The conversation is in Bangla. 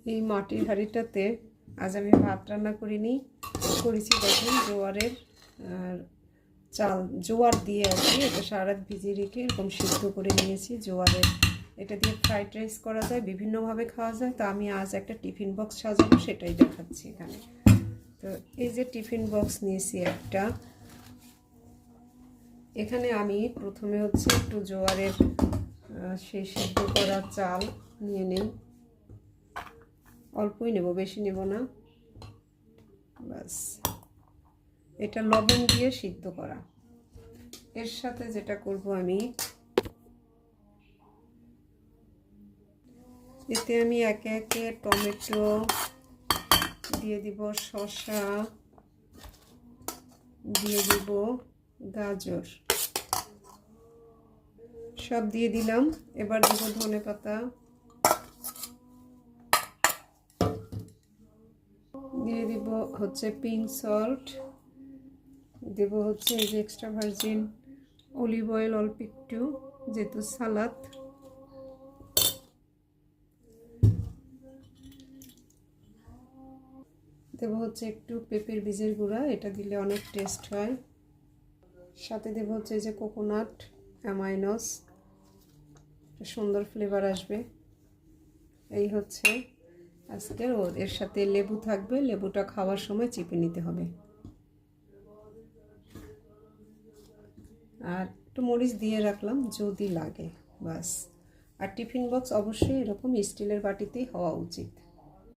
এই মাটির হাঁড়িটাতে আজ আমি ভাত রান্না করিনি, করেছি দেখুন জোয়ারের চাল, জোয়ার দিয়ে আর কি। এটা সারা রাত ভিজিয়ে রেখে এরকম সিদ্ধ করে নিয়েছি জোয়ারের। এটা দিয়ে ফ্রাইড রাইস করা যায়, বিভিন্নভাবে খাওয়া যায়। তো আমি আজ একটা টিফিন বক্স সাজাবো, সেটাই দেখাচ্ছি এখানে। তো এই যে টিফিন বক্স নিয়েছি একটা, এখানে আমি প্রথমে হচ্ছে একটু জোয়ারের সেই সিদ্ধ করা চাল নিয়ে নেই, অল্পই নেব, বেশি নেব না, বাস। এটা লবণ দিয়ে সিদ্ধ করা। এর সাথে যেটা করব আমি, এতে আমি একে একে টমেটো দিয়ে দিব, শসা দিয়ে দিব, গাজর সব দিয়ে দিলাম। এবার দেব ধনেপাতা, দিয়ে দিব হচ্ছে পিঙ্ক সল্ট, দেব হচ্ছে এই যে এক্সট্রা ভার্জিন অলিভ অয়েল অল্প একটু, যেহেতু সালাদ। দেব হচ্ছে একটু পেঁপের বীজের গুঁড়া, এটা দিলে অনেক টেস্ট হয়। সাথে দেব হচ্ছে এই যে কোকোনাট অ্যামাইনস, সুন্দর ফ্লেভার আসবে। এই হচ্ছে আজকের। এর সাথে লেবু থাকবে, লেবুটা খাওয়ার সময় চিপে নিতে হবে। আর একটু মরিচ দিয়ে রাখলাম যদি লাগে, বাস। আর টিফিন বক্স অবশ্যই এরকম স্টিলের বাটিতেই হওয়া উচিত।